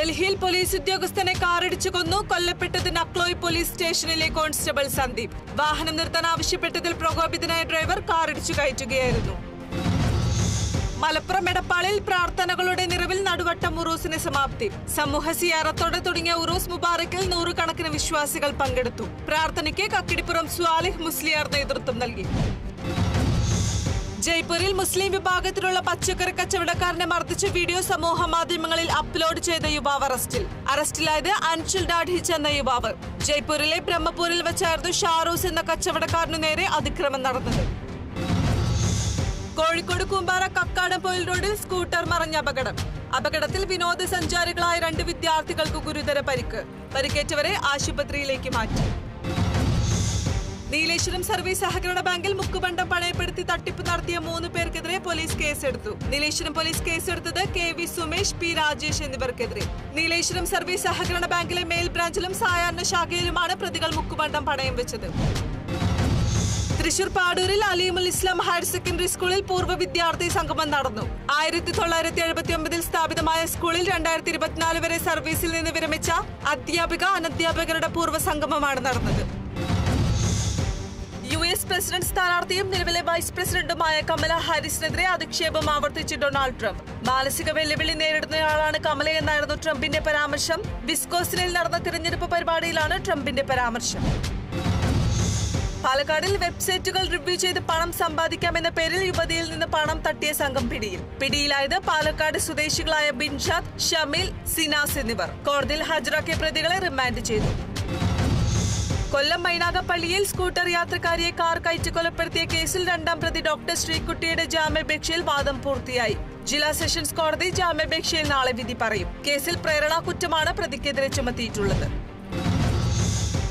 ഡൽഹിയിൽ പോലീസ് ഉദ്യോഗസ്ഥനെ കാറിടിച്ചു കൊന്നു. കൊല്ലപ്പെട്ടത് നക്ലോയ് പോലീസ് സ്റ്റേഷനിലെ കോൺസ്റ്റബിൾ സന്ദീപ്. വാഹനം നിർത്താൻ ആവശ്യപ്പെട്ടതിൽ പ്രകോപിതനായ ഡ്രൈവർ കാറിടിച്ചു കയറ്റുകയായിരുന്നു. മലപ്പുറം എടപ്പാളിൽ പ്രാർത്ഥനകളുടെ നിറവിൽ നടുവട്ടം ഉറൂസിന് സമാപ്തി. സമൂഹ സിയാറത്തോടെ തുടങ്ങിയ ഉറൂസ് മുബാറക്കിൽ നൂറുകണക്കിന് വിശ്വാസികൾ പങ്കെടുത്തു. പ്രാർത്ഥനയ്ക്ക് കക്കിടിപ്പുറം സ്വാലിഹ് മുസ്ലിയാർ നേതൃത്വം നൽകി. ജയ്പൂരിൽ മുസ്ലിം വിഭാഗത്തിലുള്ള പച്ചക്കറി കച്ചവടക്കാരനെ മർദ്ദിച്ച വീഡിയോ സമൂഹ മാധ്യമങ്ങളിൽ അപ്ലോഡ് ചെയ്ത യുവാവ് അറസ്റ്റിലായത് അൻഷുൽ ഡാഢിച്ച് എന്ന യുവാവ്. ജയ്പൂരിലെ ബ്രഹ്മപൂരിൽ വെച്ചായിരുന്നു ഷാറൂസ് എന്ന കച്ചവടക്കാരനു നേരെ അതിക്രമം നടന്നത്. കോഴിക്കോട് കൂമ്പാറ കക്കാടംപൊയിൽ റോഡിൽ സ്കൂട്ടർ മറിഞ്ഞ അപകടത്തിൽ വിനോദസഞ്ചാരികളായ 2 വിദ്യാർത്ഥികൾക്ക് ഗുരുതര പരിക്കേറ്റവരെ ആശുപത്രിയിലേക്ക് മാറ്റി. നീലേശ്വരം സർവീസ് സഹകരണ ബാങ്കിൽ മുക്കുപണ്ടം പണയപ്പെടുത്തി തട്ടിപ്പ് നടത്തിയ 3 പേർക്കെതിരെ പോലീസ് കേസെടുത്തു. നീലേശ്വരം പോലീസ് കേസെടുത്തത് KV സുമേഷ്, P രാജേഷ് എന്നിവർക്കെതിരെ. നീലേശ്വരം സർവീസ് സഹകരണ ബാങ്കിലെ മേൽ ബ്രാഞ്ചിലും സായാഹ്ന ശാഖയിലുമാണ് പ്രതികൾ മുക്കുപണ്ടം പണയം വെച്ചത്. തൃശൂർ പാടൂരിൽ അലീമുൽ ഇസ്ലാം ഹയർ സെക്കൻഡറി സ്കൂളിൽ പൂർവ്വ വിദ്യാർത്ഥി സംഗമം നടന്നു. 1979 സ്ഥാപിതമായ സ്കൂളിൽ 2024 വരെ സർവീസിൽ നിന്ന് വിരമിച്ച അധ്യാപിക അനധ്യാപകരുടെ പൂർവ്വ സംഗമമാണ് നടന്നത്. US പ്രസിഡന്റ് സ്ഥാനാർത്ഥിയും നിലവിലെ വൈസ് പ്രസിഡന്റുമായ കമല ഹാരിസിനെതിരെ അധിക്ഷേപം ആവർത്തിച്ച് ഡൊണാൾഡ് ട്രംപ്. മാനസിക വെല്ലുവിളി നേരിടുന്നയാളാണ് കമലയെന്നായിരുന്നു ട്രംപിന്റെ പരാമർശം. വിസ്കോസിനിൽ നടന്ന തിരഞ്ഞെടുപ്പ് പരിപാടിയിലാണ് ട്രംപിന്റെ പരാമർശം. പാലക്കാടിൽ വെബ്സൈറ്റുകൾ റിവ്യൂ ചെയ്ത് പണം സമ്പാദിക്കാമെന്ന പേരിൽ യുവതിയിൽ നിന്ന് പണം തട്ടിയ സംഘം പിടിയിലായത് പാലക്കാട് സ്വദേശികളായ ബിൻഷാദ്, ഷമീൽ, സിനാസ് എന്നിവർ. കോടതിയിൽ ഹാജരാക്കിയ പ്രതികളെ റിമാൻഡ് ചെയ്തു. കൊല്ലം മൈനാഗപ്പള്ളിയിൽ സ്കൂട്ടർ യാത്രക്കാരിയെ കാർ കയറ്റി കൊലപ്പെടുത്തിയ കേസിൽ 2ാം പ്രതി ഡോക്ടർ ശ്രീകുട്ടിയുടെ ജാമ്യാപേക്ഷയിൽ വാദം പൂർത്തിയായി. ജില്ലാ സെഷൻസ് കോടതി ജാമ്യാപേക്ഷയിൽ നാളെ വിധി പറയും. കേസിൽ പ്രേരണാ കുറ്റമാണ് പ്രതിക്കെതിരെ ചുമത്തിയിട്ടുള്ളത്.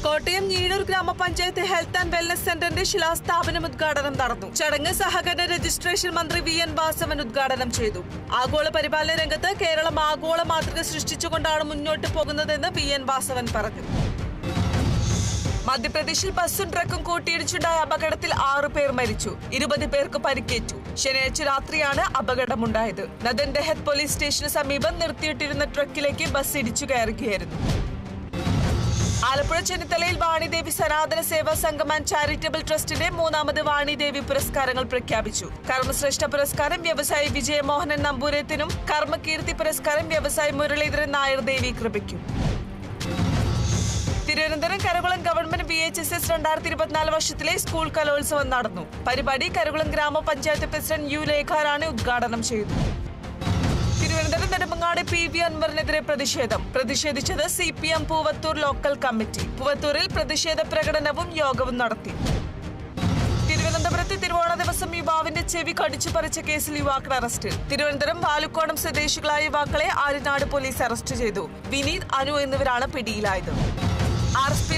കോട്ടയം ഞീഴൂർ ഗ്രാമപഞ്ചായത്ത് ഹെൽത്ത് ആൻഡ് വെൽനസ് സെന്ററിന്റെ ശിലാസ്ഥാപനം ഉദ്ഘാടനം നടന്നു. ചടങ്ങ് സഹകരണ രജിസ്ട്രേഷൻ മന്ത്രി VN വാസവൻ ഉദ്ഘാടനം ചെയ്തു. ആഗോള പരിപാലന രംഗത്ത് കേരളം ആഗോള മാതൃക സൃഷ്ടിച്ചുകൊണ്ടാണ് മുന്നോട്ട് പോകുന്നതെന്ന് VN വാസവൻ പറഞ്ഞു. മധ്യപ്രദേശിൽ ബസ്സും ട്രക്കും കൂട്ടിയിടിച്ചുണ്ടായ അപകടത്തിൽ 6 പേർ മരിച്ചു, 20 പേർക്ക് പരിക്കേറ്റു. ശനിയാഴ്ച രാത്രിയാണ് അപകടമുണ്ടായത്. നദൻ ദഹത് പോലീസ് സ്റ്റേഷന് സമീപം നിർത്തിയിട്ടിരുന്ന ട്രക്കിലേക്ക് ബസ് ഇടിച്ചു കയറുകയായിരുന്നു. ആലപ്പുഴ ചെന്നിത്തലയിൽ വാണിദേവി സനാതന സേവാ സംഘം ആൻഡ് ചാരിറ്റബിൾ ട്രസ്റ്റിന്റെ 3ാമത് വാണിദേവി പുരസ്കാരങ്ങൾ പ്രഖ്യാപിച്ചു. കർമ്മശ്രേഷ്ഠ പുരസ്കാരം വ്യവസായി വിജയമോഹനൻ നമ്പൂരത്തിനും കർമ്മകീർത്തി പുരസ്കാരം വ്യവസായി മുരളീധരൻ നായർ ദേവി കൃപയ്ക്കും. തിരുവനന്തപുരം കരകുളം ഗവൺമെന്റ് VHSS 2024 വർഷത്തിലെ സ്കൂൾ കലോത്സവം നടന്നു. പരിപാടി കരകുളം ഗ്രാമപഞ്ചായത്ത് പ്രസിഡന്റ് U ലേഖാറാണി ഉദ്ഘാടനം ചെയ്തു. തിരുവനന്തപുരം നെടുമങ്ങാട് PV അൻവറിനെതിരെ പ്രതിഷേധിച്ചത് CPM പൂവത്തൂർ ലോക്കൽ കമ്മിറ്റി. പൂവത്തൂരിൽ പ്രതിഷേധ പ്രകടനവും യോഗവും നടത്തി. തിരുവനന്തപുരത്ത് തിരുവോണ ദിവസം യുവാവിന്റെ ചെവി കടിച്ചു പറിച്ച കേസിൽ യുവാക്കൾ അറസ്റ്റിൽ. തിരുവനന്തപുരം വാലുക്കോണം സ്വദേശികളായ യുവാക്കളെ ആര്യനാട് പോലീസ് അറസ്റ്റ് ചെയ്തു. വിനീത്, അനു എന്നിവരാണ് പിടിയിലായത്. RSP